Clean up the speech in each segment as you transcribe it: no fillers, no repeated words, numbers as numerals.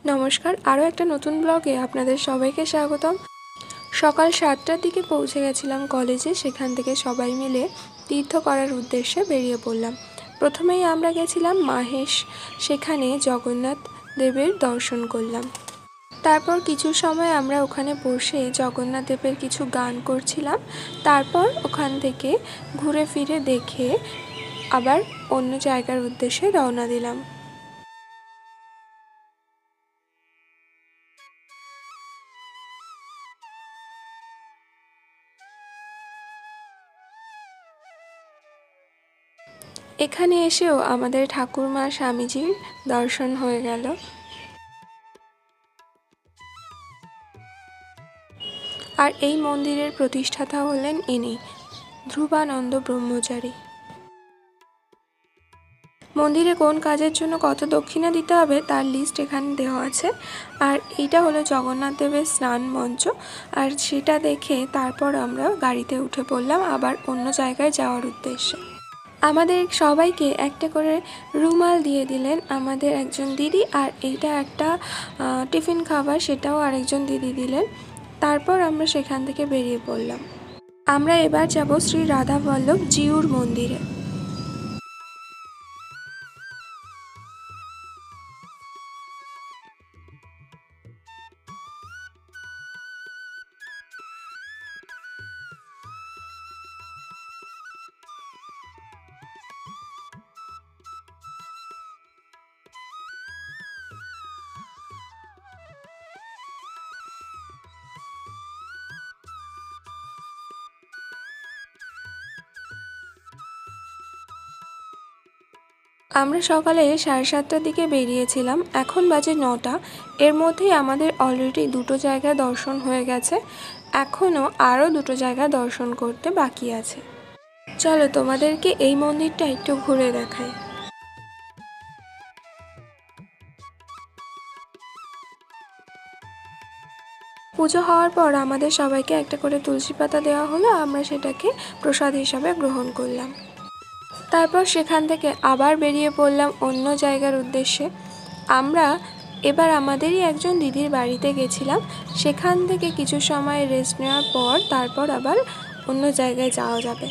নমস্কার, আরও একটা নতুন ব্লগে আপনাদের সবাইকে স্বাগতম। সকাল 7টার দিকে পৌঁছে গেছিলাম কলেজে। সেখান থেকে সবাই মিলে তীর্থ করার উদ্দেশ্যে বেরিয়ে পড়লাম। প্রথমেই আমরা গেছিলাম মাহেশ, সেখানে জগন্নাথ দেবের দর্শন করলাম। তারপর কিছু সময় আমরা ওখানে বসে জগন্নাথ দেবের কিছু গান করছিলাম। তারপর ওখান থেকে ঘুরে ফিরে দেখে আবার অন্য জায়গার উদ্দেশ্যে রওনা দিলাম। এখানে এসেও আমাদের ঠাকুরমা স্বামীজির দর্শন হয়ে গেল। আর এই মন্দিরের প্রতিষ্ঠাতা হলেন ইনি, ধ্রুবানন্দ ব্রহ্মচারী। মন্দিরে কোন কাজের জন্য কত দক্ষিণা দিতে হবে তার লিস্ট এখানে দেওয়া আছে। আর এইটা হলো জগন্নাথ দেবের স্নান মঞ্চ। আর সেটা দেখে তারপর আমরা গাড়িতে উঠে পড়লাম আবার অন্য জায়গায় যাওয়ার উদ্দেশ্যে। আমাদের সবাইকে একটা করে রুমাল দিয়ে দিলেন আমাদের একজন দিদি, আর এইটা একটা টিফিন খাবার, সেটাও আরেকজন দিদি দিলেন। তারপর আমরা সেখান থেকে বেরিয়ে পড়লাম। আমরা এবার যাব শ্রী রাধা বল্লভ জিউর মন্দিরে। আমরা সকালে 7:30টার দিকে বেরিয়েছিলাম, এখন বাজে 9টা। এর মধ্যেই আমাদের অলরেডি দুটো জায়গা দর্শন হয়ে গেছে, এখনও আরও দুটো জায়গা দর্শন করতে বাকি আছে। চলো তোমাদেরকে এই মন্দিরটা একটু ঘুরে দেখাই। পুজো হওয়ার পর আমাদের সবাইকে একটা করে তুলসী পাতা দেওয়া হলো, আমরা সেটাকে প্রসাদ হিসাবে গ্রহণ করলাম। তারপর সেখান থেকে আবার বেরিয়ে পড়লাম অন্য জায়গার উদ্দেশ্যে। আমরা এবার আমাদেরই একজন দিদির বাড়িতে গেছিলাম। সেখান থেকে কিছু সময় রেস্ট নেওয়ার পর তারপর আবার অন্য জায়গায় যাওয়া যাবে।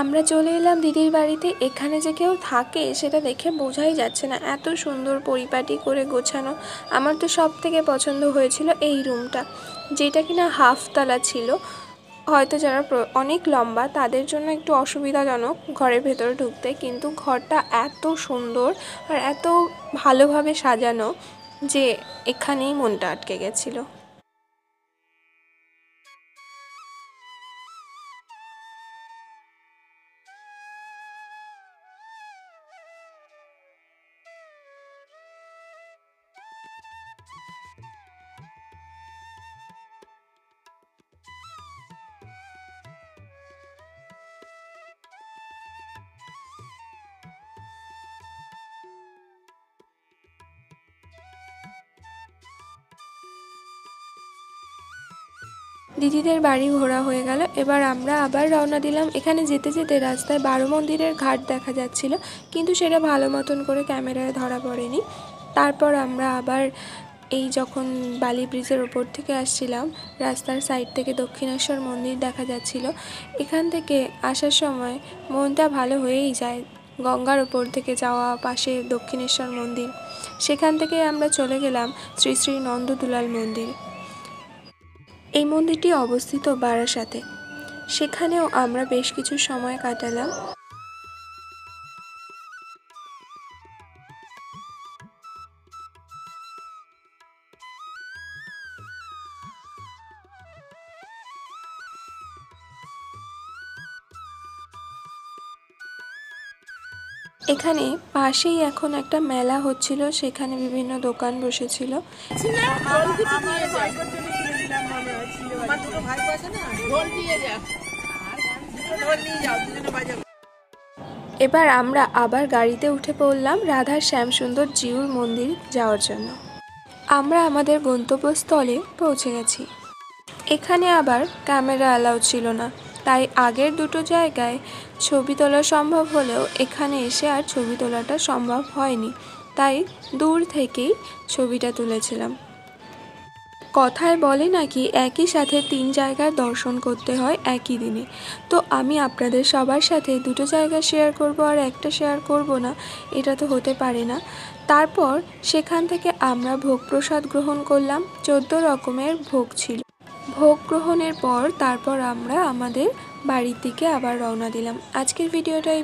আমরা চলে এলাম দিদির বাড়িতে। এখানে যে কেউ থাকে সেটা দেখে বোঝাই যাচ্ছে না, এত সুন্দর পরিপাটি করে গোছানো। আমার তো সব থেকে পছন্দ হয়েছিল এই রুমটা, যেটা কিনা হাফতলা ছিল। হয়তো যারা অনেক লম্বা তাদের জন্য একটু অসুবিধাজনক ঘরের ভেতরে ঢুকতে, কিন্তু ঘরটা এত সুন্দর আর এত ভালোভাবে সাজানো যে এখানেই মনটা আটকে গেছিলো। দিদিদের বাড়ি ঘোরা হয়ে গেল, এবার আমরা আবার রওনা দিলাম। এখানে যেতে যেতে রাস্তায় 12 মন্দিরের ঘাট দেখা যাচ্ছিল, কিন্তু সেটা ভালো মতন করে ক্যামেরায় ধরা পড়েনি। তারপর আমরা আবার এই যখন বালি ব্রিজের ওপর থেকে আসছিলাম, রাস্তার সাইড থেকে দক্ষিণেশ্বর মন্দির দেখা যাচ্ছিল। এখান থেকে আসার সময় মনটা ভালো হয়েই যায়। গঙ্গার ওপর থেকে যাওয়া, পাশে দক্ষিণেশ্বর মন্দির, সেখান থেকে আমরা চলে গেলাম শ্রী শ্রী নন্দদুলাল মন্দির। এই মন্দিরটি অবস্থিত বারাসাতে, সেখানেও আমরা বেশ কিছু সময় কাটালাম। এখানে পাশেই এখন একটা মেলা হচ্ছিল, সেখানে বিভিন্ন দোকান বসেছিল। এবার আমরা আবার গাড়িতে উঠে পড়লাম রাধার শ্যামসুন্দর জিউর মন্দির যাওয়ার জন্য। আমরা আমাদের গন্তব্যস্থলে পৌঁছে গেছি। এখানে আবার ক্যামেরা অ্যালাউ ছিল না, তাই আগের দুটো জায়গায় ছবি তোলা সম্ভব হলেও এখানে এসে আর ছবি তোলাটা সম্ভব হয়নি, তাই দূর থেকেই ছবিটা তুলেছিলাম। কথায় বলে নাকি একই সাথে 3 জায়গার দর্শন করতে হয় একই দিনে, তো আমি আপনাদের সবার সাথে দুটো জায়গা শেয়ার করব আর একটা শেয়ার করব না, এটা তো হতে পারে না। তারপর সেখান থেকে আমরা ভোগ প্রসাদ গ্রহণ করলাম। 14 রকমের ভোগ ছিল। ভোগ গ্রহণের পর তারপর আমরা আমাদের বাড়ির দিকে আবার রওনা দিলাম। আজকের ভিডিওটাই